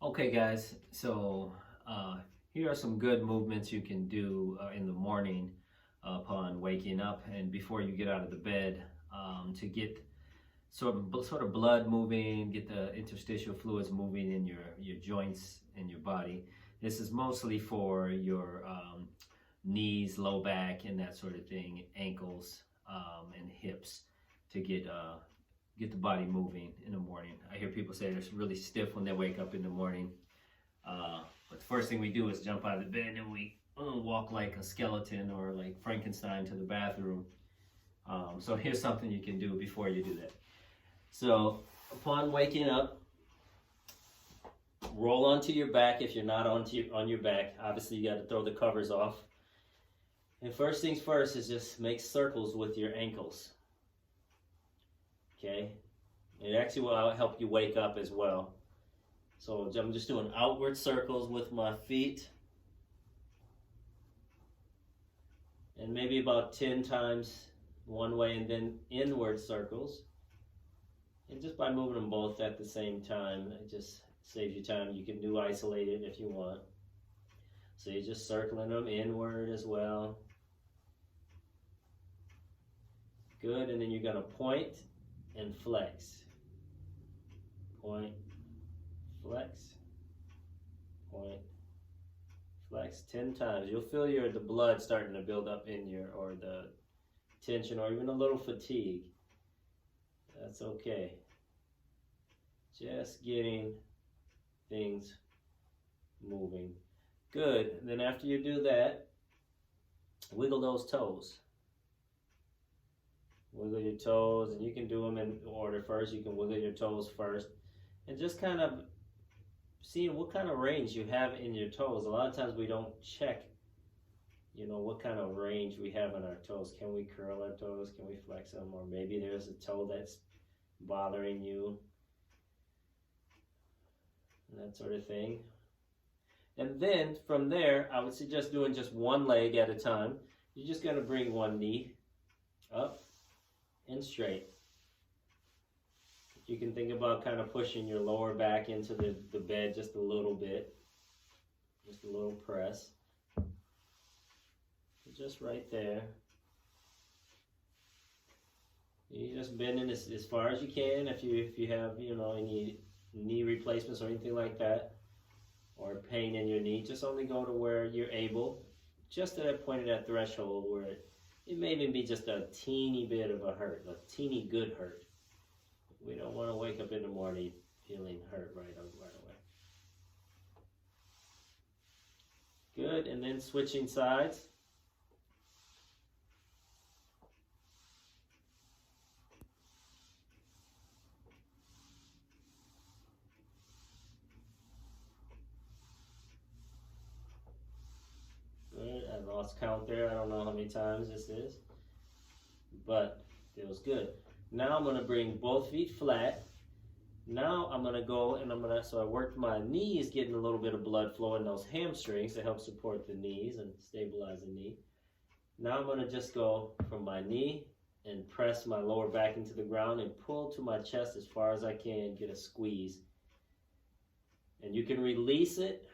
Okay, guys, so uh, here are some good movements you can do in the morning upon waking up and before you get out of the bed to get sort of blood moving, get the interstitial fluids moving in your joints and your body. This is mostly for your knees, low back, and that sort of thing, ankles and hips to get the body moving in the morning. I hear people say they're really stiff when they wake up in the morning. But the first thing we do is jump out of the bed and we walk like a skeleton or like Frankenstein to the bathroom. So here's something you can do before you do that. So upon waking up, roll onto your back if you're not on your back. Obviously you got to throw the covers off. And first things first is just make circles with your ankles. Okay? It actually will help you wake up as well. So I'm just doing outward circles with my feet. And maybe about 10 times one way, and then inward circles. And just by moving them both at the same time, it just saves you time. You can do isolated if you want. So you're just circling them inward as well. Good, and then you're going to point and flex. Point, flex, point, flex 10 times. You'll feel the blood starting to build up in or the tension, or even a little fatigue. That's okay. Just getting things moving. Good. And then after you do that, wiggle those toes. Wiggle your toes, and you can do them in order first. You can wiggle your toes first. And just kind of seeing what kind of range you have in your toes. A lot of times we don't check, what kind of range we have in our toes. Can we curl our toes? Can we flex them? Or maybe there's a toe that's bothering you. And that sort of thing. And then from there, I would suggest doing just one leg at a time. You're just going to bring one knee up and straight. You can think about kind of pushing your lower back into the bed just a little bit. Just a little press. Just right there. You just bending as far as you can. If you have any knee replacements or anything like that, or pain in your knee, just only go to where you're able. Just at that point of that threshold where it may even be just a teeny bit of a hurt, a teeny good hurt. We don't want to wake up in the morning feeling hurt right away. Good, and then switching sides. Good, I lost count there. I don't know how many times this is, but it was good. Now I'm going to bring both feet flat. Now I'm going to go and so I worked my knees, getting a little bit of blood flow in those hamstrings to help support the knees and stabilize the knee. Now I'm going to just go from my knee and press my lower back into the ground and pull to my chest as far as I can, get a squeeze. And you can release it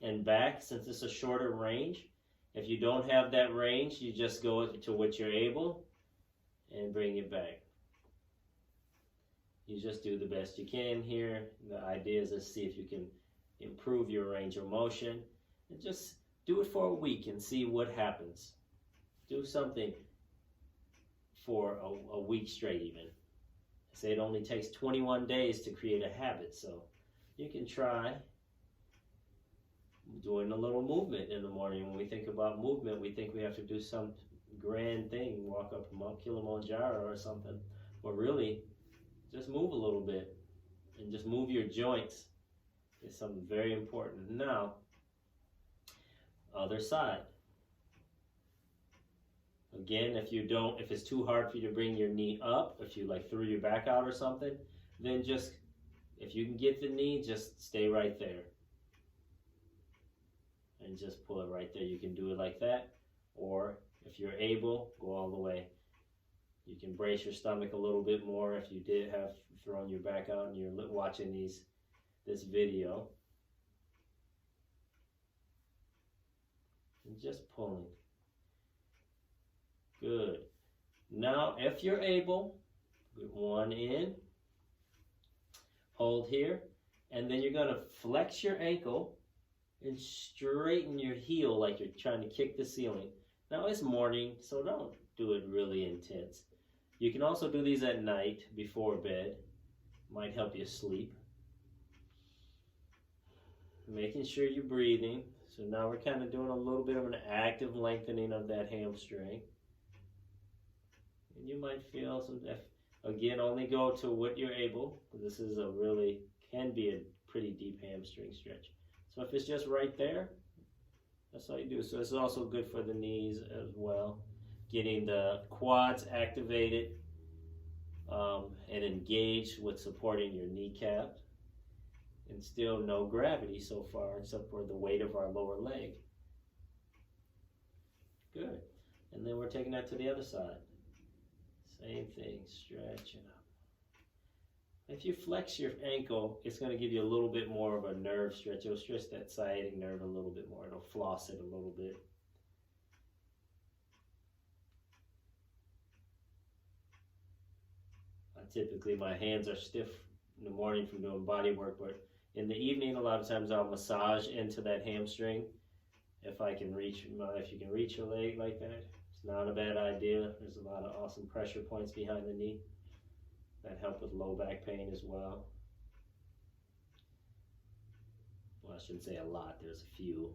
and back since it's a shorter range. If you don't have that range, you just go to what you're able and bring it back. You just do the best you can here. The idea is to see if you can improve your range of motion, and just do it for a week and see what happens. Do something for a week straight even. I say it only takes 21 days to create a habit, so you can try doing a little movement in the morning. When we think about movement, we think we have to do some grand thing, walk up Mount Kilimanjaro or something, but really just move a little bit and just move your joints. It's something very important. Now, other side. Again, if it's too hard for you to bring your knee up, if you like threw your back out or something, then just, if you can get the knee, just stay right there. And just pull it right there. You can do it like that, or if you're able, go all the way. You can brace your stomach a little bit more if you did have thrown your back out and you're watching these this video. And just pulling. Good. Now, if you're able, put one in, hold here, and then you're going to flex your ankle and straighten your heel like you're trying to kick the ceiling. Now, it's morning, so don't do it really intense. You can also do these at night before bed. Might help you sleep. Making sure you're breathing. So now we're kind of doing a little bit of an active lengthening of that hamstring. And you might feel some, again, only go to what you're able, because this is can be a pretty deep hamstring stretch. So if it's just right there, that's all you do. So it's also good for the knees as well. Getting the quads activated and engaged with supporting your kneecap. And still no gravity so far, except for the weight of our lower leg. Good. And then we're taking that to the other side. Same thing, stretch it up. If you flex your ankle, it's going to give you a little bit more of a nerve stretch. It'll stretch that sciatic nerve a little bit more. It'll floss it a little bit. Typically, my hands are stiff in the morning from doing body work, but in the evening, a lot of times I'll massage into that hamstring. If you can reach your leg like that, it's not a bad idea. There's a lot of awesome pressure points behind the knee that help with low back pain as well. Well, I shouldn't say a lot. There's a few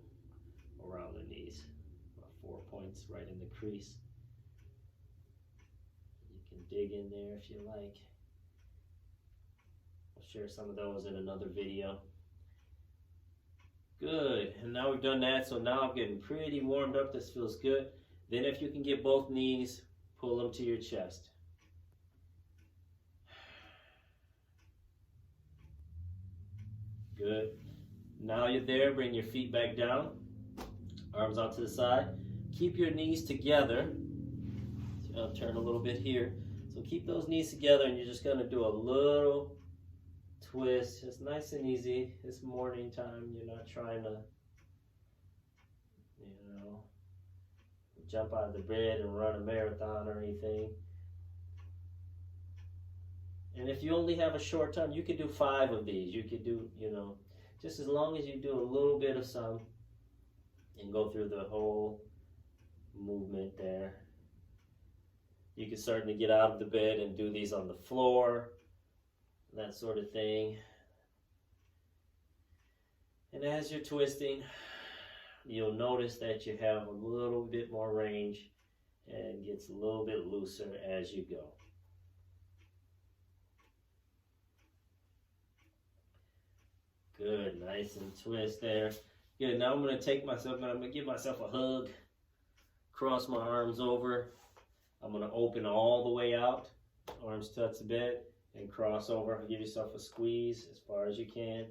around the knees. About 4 points right in the crease. You can dig in there if you like. I'll share some of those in another video. Good, and now we've done that, so now I'm getting pretty warmed up. This feels good. Then if you can get both knees, pull them to your chest. Good. Now you're there, bring your feet back down, arms out to the side. Keep your knees together. So I'll turn a little bit here. So keep those knees together, and you're just going to do a little twist. It's nice and easy. It's morning time. You're not trying to, jump out of the bed and run a marathon or anything. And if you only have a short time, you could do 5 of these. You could do, just as long as you do a little bit of some and go through the whole movement there. You can certainly get out of the bed and do these on the floor, that sort of thing. And as you're twisting, you'll notice that you have a little bit more range and gets a little bit looser as you go. Good, nice and twist there. Good, now I'm going to take myself and I'm going to give myself a hug. Cross my arms over. I'm going to open all the way out. Arms touch the bed and cross over. Give yourself a squeeze as far as you can.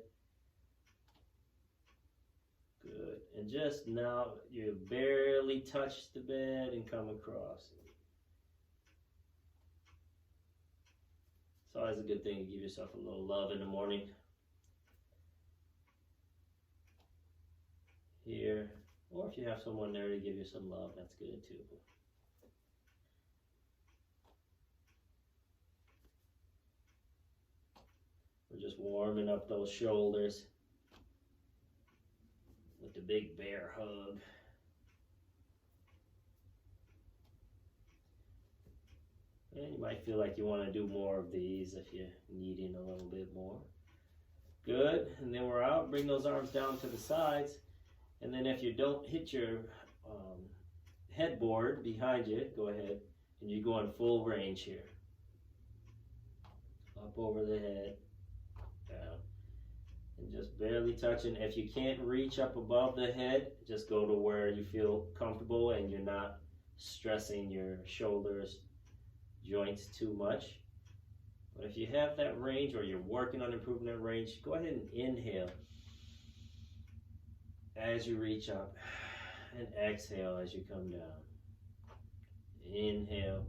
Good, and just now you barely touch the bed and come across. It's always a good thing to give yourself a little love in the morning. Here, or if you have someone there to give you some love, that's good too. We're just warming up those shoulders with the big bear hug. And you might feel like you want to do more of these if you're needing a little bit more. Good, and then we're out. Bring those arms down to the sides. And then if you don't hit your headboard behind you, go ahead and you go in full range here. Up over the head, down, and just barely touching. If you can't reach up above the head, just go to where you feel comfortable and you're not stressing your shoulders, joints too much. But if you have that range or you're working on improving that range, go ahead and inhale as you reach up and exhale as you come down. Inhale.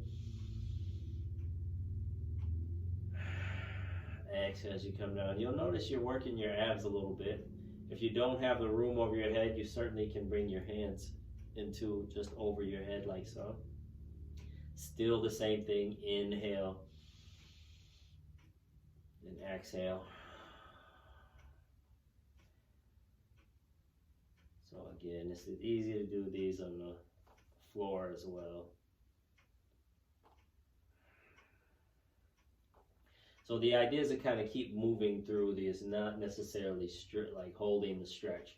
Exhale as you come down. You'll notice you're working your abs a little bit. If you don't have the room over your head, you certainly can bring your hands into just over your head like so. Still the same thing. Inhale and exhale. So again, it's easy to do these on the floor as well. So the idea is to kind of keep moving through these, not necessarily like holding the stretch.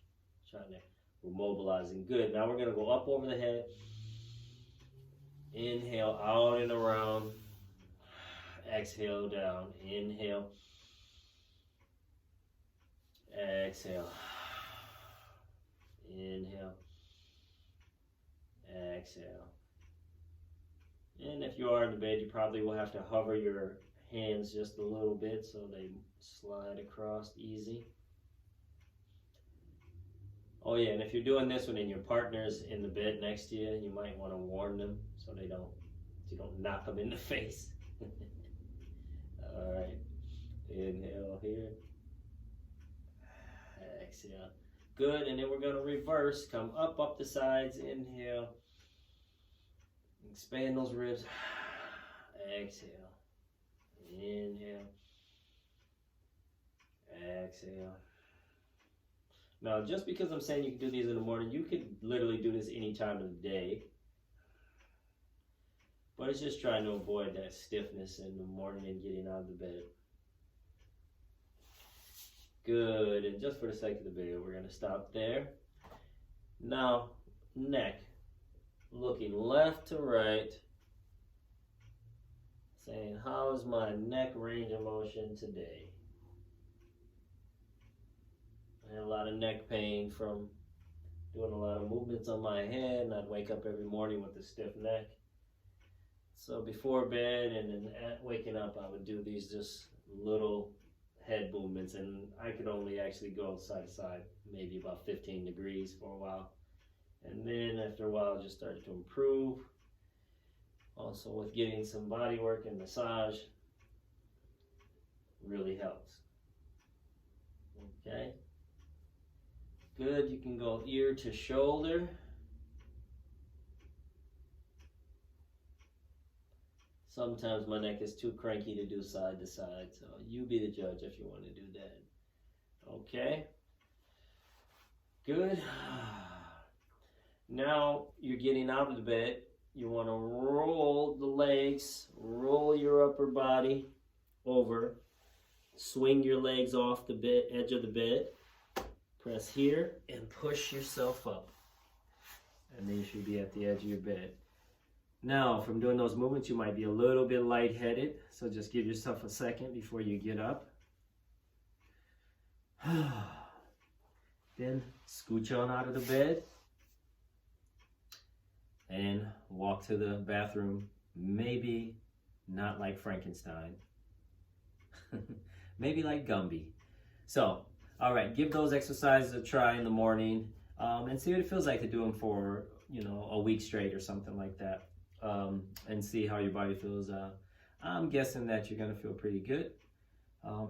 We're mobilizing. Good. Now we're going to go up over the head. Inhale, out and around. Exhale, down. Inhale. Exhale. Inhale. Exhale. And if you are in the bed, you probably will have to hover your hands just a little bit so they slide across easy. Oh yeah, and if you're doing this one and your partner's in the bed next to you, you might want to warn them so you don't knock them in the face. All right, inhale here, exhale. Good, and then we're going to reverse. Come up the sides. Inhale, expand those ribs. Exhale. Inhale. Exhale. Now, just because I'm saying you can do these in the morning, you could literally do this any time of the day. But it's just trying to avoid that stiffness in the morning and getting out of the bed. Good, and just for the sake of the video, we're going to stop there. Now, neck. Looking left to right. Saying, how is my neck range of motion today? I had a lot of neck pain from doing a lot of movements on my head, and I'd wake up every morning with a stiff neck. So before bed and then waking up, I would do these just little head movements, and I could only actually go side to side, maybe about 15 degrees for a while. And then after a while, it just started to improve. Also with getting some body work and massage really helps. Okay. Good, you can go ear to shoulder. Sometimes my neck is too cranky to do side to side, so you be the judge if you want to do that. Okay. Good. Now you're getting out of the bed. You want to roll the legs, roll your upper body over, swing your legs off the bed, edge of the bed, press here, and push yourself up. And then you should be at the edge of your bed. Now, from doing those movements, you might be a little bit lightheaded, so just give yourself a second before you get up. Then scooch on out of the bed and walk to the bathroom. Maybe not like Frankenstein. Maybe like Gumby. So, all right, give those exercises a try in the morning and see what it feels like to do them for, a week straight or something like that. And see how your body feels. I'm guessing that you're going to feel pretty good.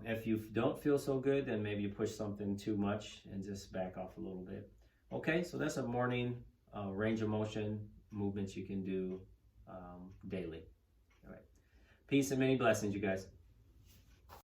If you don't feel so good, then maybe you push something too much and just back off a little bit. Okay, so that's a morning range of motion movements you can do daily. All right. Peace and many blessings, you guys.